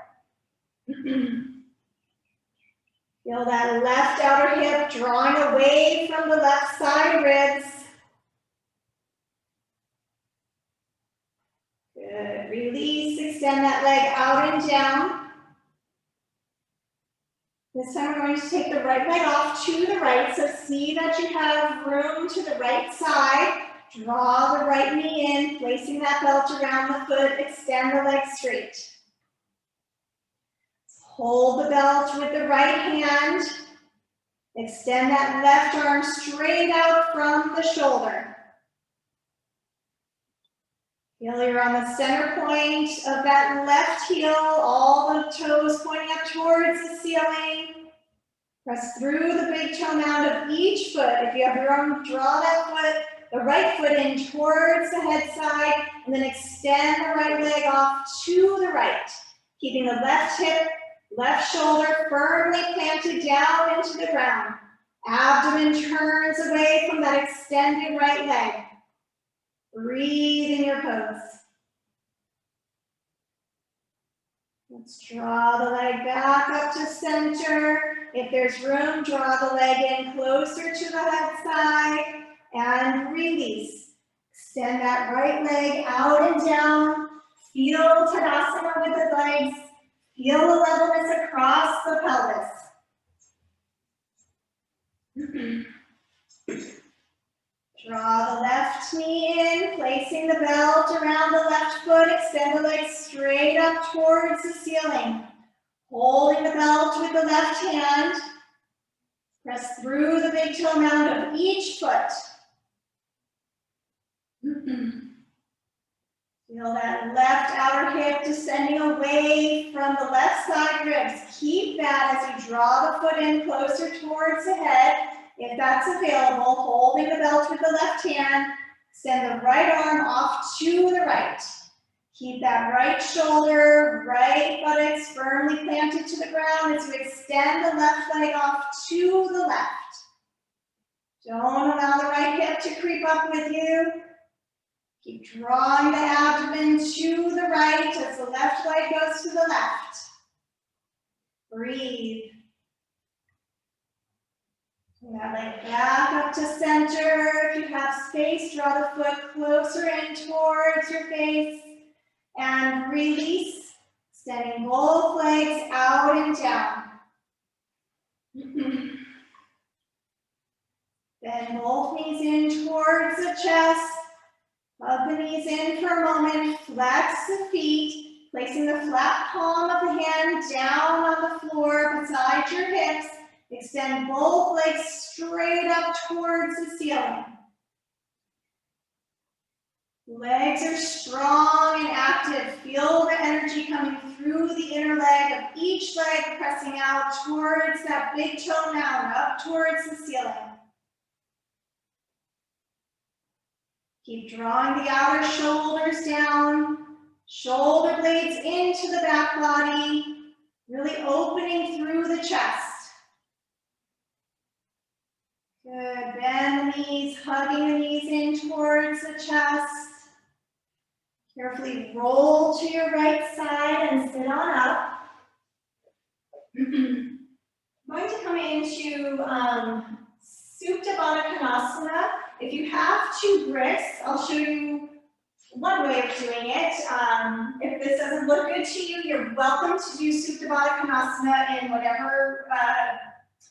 Feel that left outer hip drawing away from the left side ribs. Good. Release, extend that leg out and down. This time we're going to take the right leg off to the right. So see that you have room to the right side. Draw the right knee in, placing that belt around the foot. Extend the leg straight. Hold the belt with the right hand. Extend that left arm straight out from the shoulder. Feel you're on the center point of that left heel, all the toes pointing up towards the ceiling. Press through the big toe mound of each foot. If you have your own, draw that foot, the right foot in towards the head side, and then extend the right leg off to the right. Keeping the left hip, left shoulder firmly planted down into the ground. Abdomen turns away from that extended right leg. Breathe in your pose. Let's draw the leg back up to center. If there's room, draw the leg in closer to the head side and release. Extend that right leg out and down. Feel Tadasana with the legs. Feel the levelness across the pelvis. Draw the left knee in, placing the belt around the left foot. Extend the leg straight up towards the ceiling. Holding the belt with the left hand. Press through the big toe mound of each foot. Feel that left outer hip descending away from the left side ribs. Keep that as you draw the foot in closer towards the head. If that's available, holding the belt with the left hand, extend the right arm off to the right. Keep that right shoulder, right buttocks firmly planted to the ground as you extend the left leg off to the left. Don't allow the right hip to creep up with you. Keep drawing the abdomen to the right as the left leg goes to the left. Breathe. That leg back up to center. If you have space, draw the foot closer in towards your face and release, extending both legs out and down. Bend both knees in towards the chest. Hug the knees in for a moment. Flex the feet, placing the flat palm of the hand down on the floor beside your hips. Extend both legs straight up towards the ceiling. Legs are strong and active. Feel the energy coming through the inner leg of each leg, pressing out towards that big toe mound, up towards the ceiling. Keep drawing the outer shoulders down, shoulder blades into the back body, really opening through the chest. Good, bend the knees, hugging the knees in towards the chest. Carefully roll to your right side and sit on up. I'm going to come into Supta Baddha Konasana. if you have 2 bricks, I'll show you one way of doing it. If this doesn't look good to you, you're welcome to do Supta Baddha Konasana in whatever,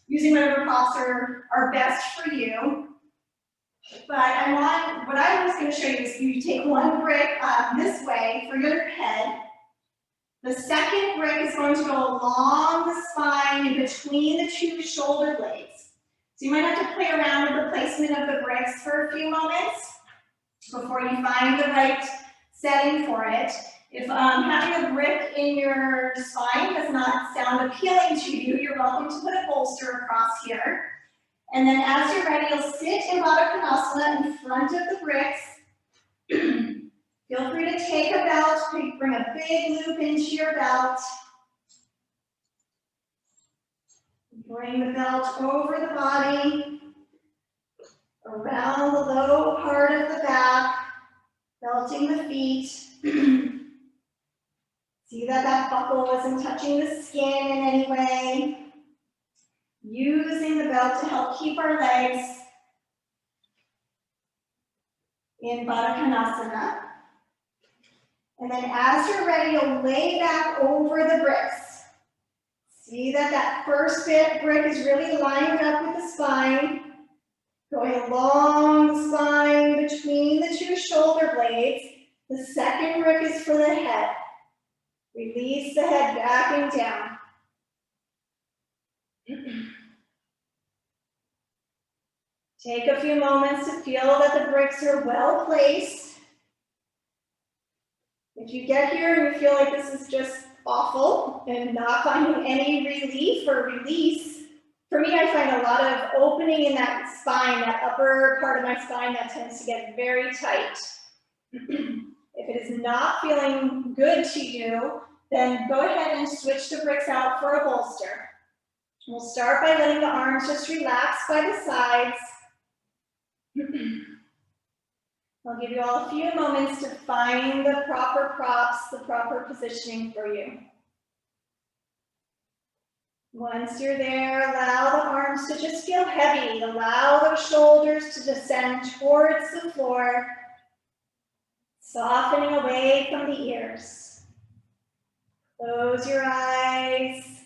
using whatever props are best for you. But what I was going to show you is you take 1 brick this way for your head. The second brick is going to go along the spine in between the 2 shoulder blades. So you might have to play around with the placement of the bricks for a few moments before you find the right setting for it. If having a brick in your spine does not sound appealing to you, you're welcome to put a bolster across here. And then as you're ready, you'll sit in Baddha Konasana in front of the bricks. Feel free to take a belt, bring a big loop into your belt. Bring the belt over the body, around the low part of the back, belting the feet. See that buckle wasn't touching the skin in any way. Using the belt to help keep our legs in Baddha Konasana. And then as you're ready, you'll lay back over the bricks. See that first brick is really lined up with the spine, going along the spine between the 2 shoulder blades. The second brick is for the head. Release the head back and down. Take a few moments to feel that the bricks are well placed. If you get here and you feel like this is just awful and not finding any relief or release, for me, I find a lot of opening in that spine, that upper part of my spine that tends to get very tight. If it is not feeling good to you, then go ahead and switch the bricks out for a bolster. We'll start by letting the arms just relax by the sides. I'll give you all a few moments to find the proper props, the proper positioning for you. Once you're there, allow the arms to just feel heavy. Allow the shoulders to descend towards the floor, softening away from the ears. Close your eyes,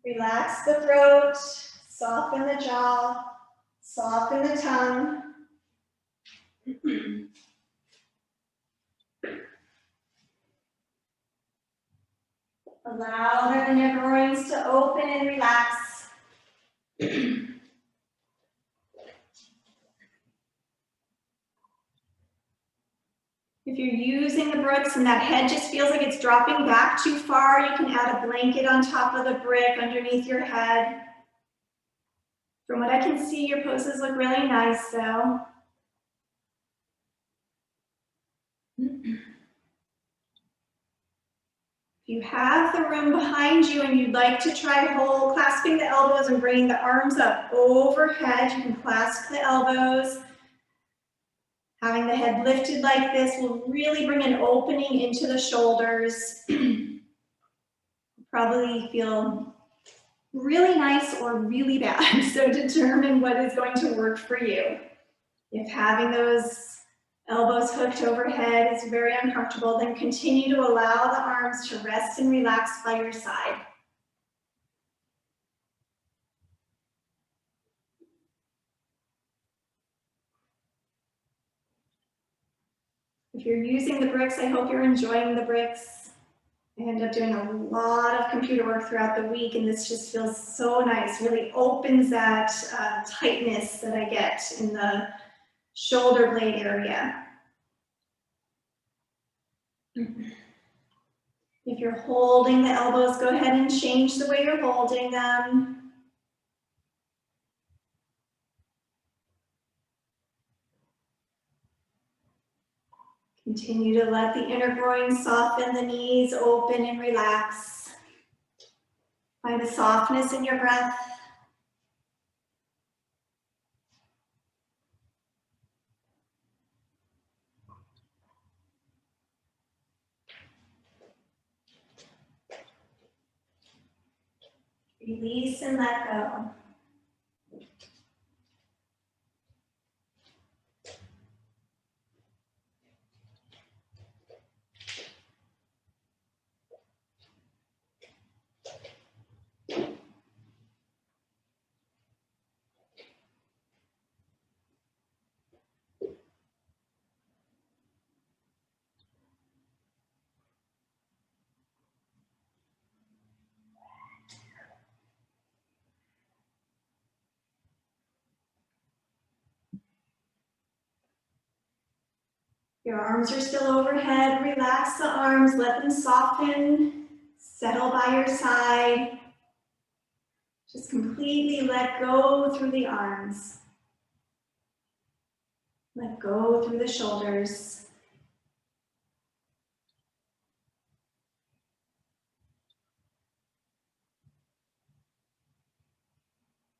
relax the throat, soften the jaw, soften the tongue. Allow the neck groins to open and relax. If you're using the bricks and that head just feels like it's dropping back too far, you can add a blanket on top of the brick underneath your head. From what I can see, your poses look really nice though. If you have the room behind you and you'd like to try clasping the elbows and bringing the arms up overhead, you can clasp the elbows. Having the head lifted like this will really bring an opening into the shoulders. Probably feel really nice or really bad, so determine what is going to work for you. If having those elbows hooked overhead is very uncomfortable, then continue to allow the arms to rest and relax by your side. If you're using the bricks, I hope you're enjoying the bricks. I end up doing a lot of computer work throughout the week, and this just feels so nice. Really opens that tightness that I get in the shoulder blade area. If you're holding the elbows, go ahead and change the way you're holding them. Continue to let the inner groin soften, the knees open and relax. Find a softness in your breath. Release and let go. Your arms are still overhead. Relax the arms, let them soften, settle by your side. Just completely let go through the arms. Let go through the shoulders.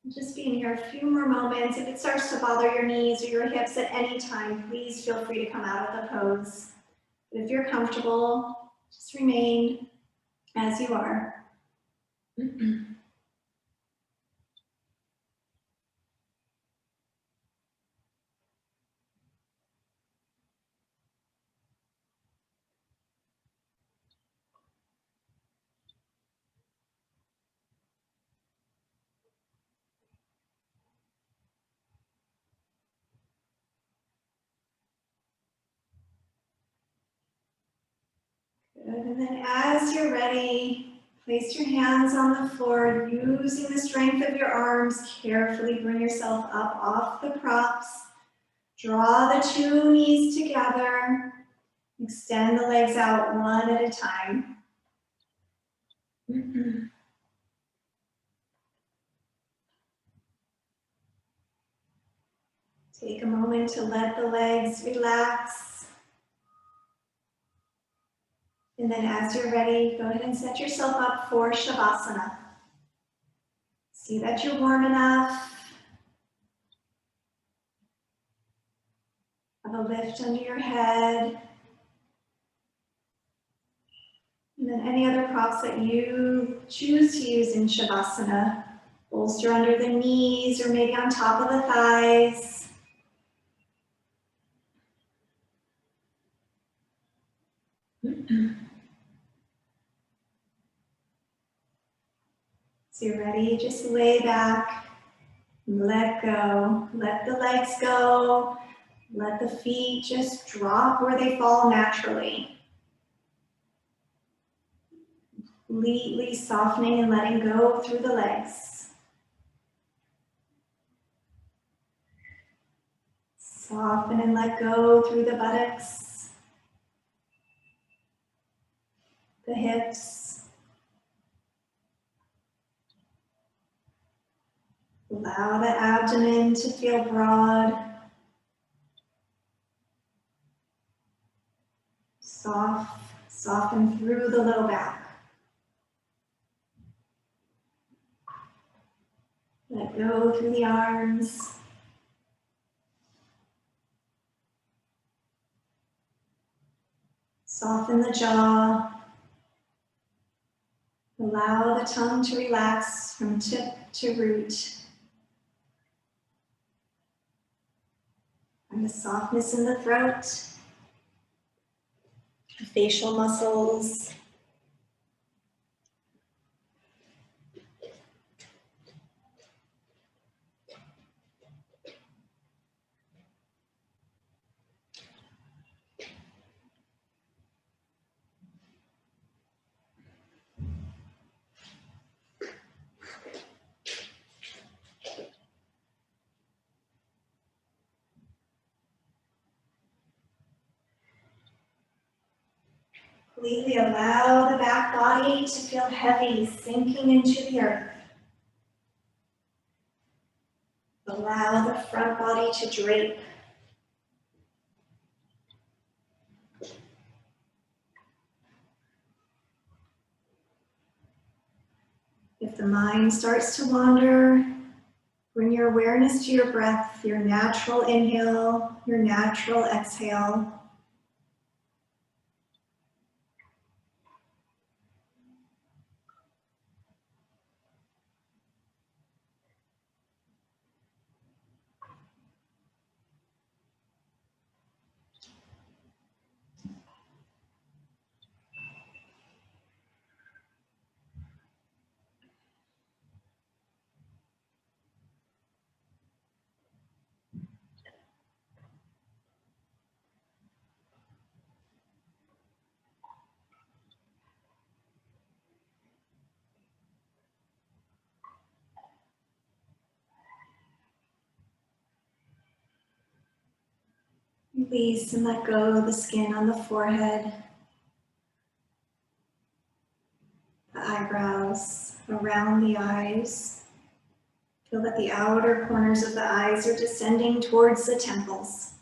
Just being here a few more moments. If it starts to bother your knees or your hips at any time, please feel free to come out of the pose. But if you're comfortable, just remain as you are. Good, and then as you're ready, place your hands on the floor, using the strength of your arms, carefully bring yourself up off the props. Draw the two knees together, extend the legs out one at a time. Take a moment to let the legs relax. And then as you're ready, go ahead and set yourself up for Shavasana. See that you're warm enough. Have a lift under your head. And then any other props that you choose to use in Shavasana. Bolster under the knees or maybe on top of the thighs. So you're ready, just lay back, let go. Let the legs go. Let the feet just drop where they fall naturally. Completely softening and letting go through the legs. Soften and let go through the buttocks, the hips. Allow the abdomen to feel broad. Soften through the low back. Let go through the arms. Soften the jaw. Allow the tongue to relax from tip to root. And the softness in the throat, the facial muscles. Completely allow the back body to feel heavy, sinking into the earth. Allow the front body to drape. If the mind starts to wander, bring your awareness to your breath, your natural inhale, your natural exhale. Release and let go of the skin on the forehead, the eyebrows, around the eyes. Feel that the outer corners of the eyes are descending towards the temples.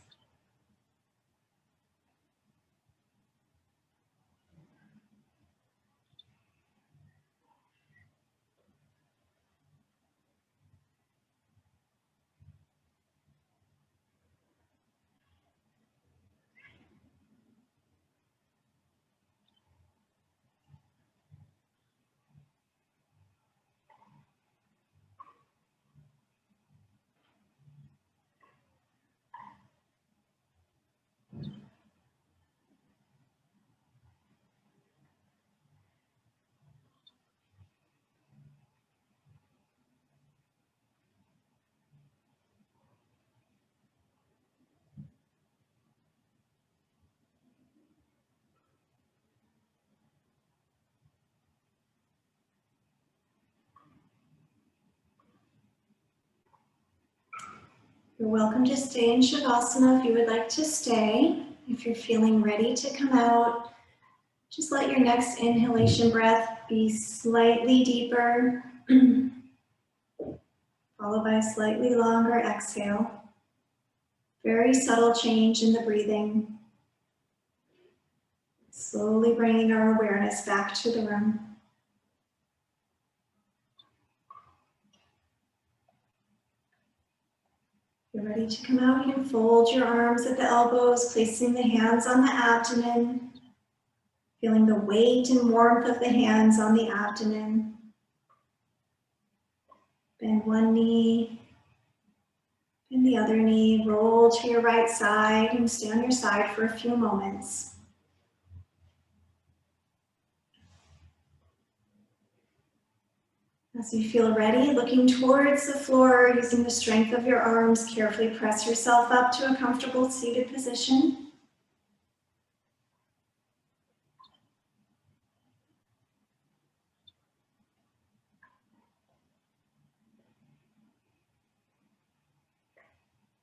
You're welcome to stay in Shavasana if you would like to stay. If you're feeling ready to come out, just let your next inhalation breath be slightly deeper, followed by a slightly longer exhale. Very subtle change in the breathing. Slowly bringing our awareness back to the room. You're ready to come out. You can fold your arms at the elbows, placing the hands on the abdomen, feeling the weight and warmth of the hands on the abdomen. Bend one knee, bend the other knee, roll to your right side and stay on your side for a few moments. As you feel ready, looking towards the floor, using the strength of your arms, carefully press yourself up to a comfortable seated position.